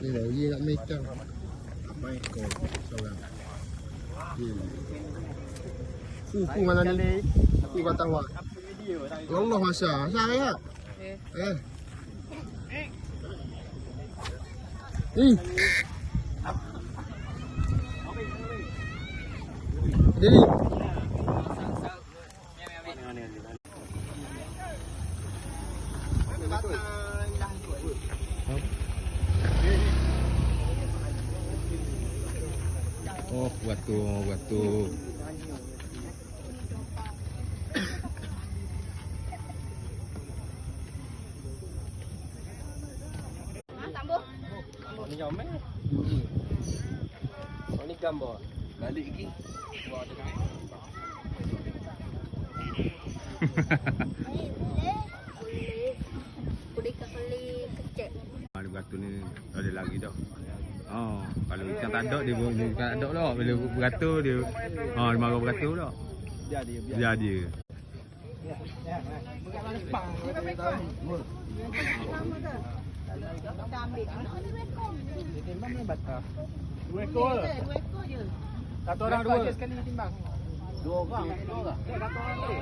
Ni lagi nak meter. Apa ekor seorang. Fu mana ni? Fu batang wak. Allah masa. Saya. Ni. Jadi. Oh, batu. Ni jom ni gambar. Balik lagi. Buat ada kan. Boleh kecek. Ada beratur ni ada lagi dah. Kalau ikan tak ada dia bukan tak ada dah. Bila beratur dia dia marah beratur dah. Biar dia. Dua ekor je. Satu orang dua sekali timbang. Dua orang. Satu orang tu.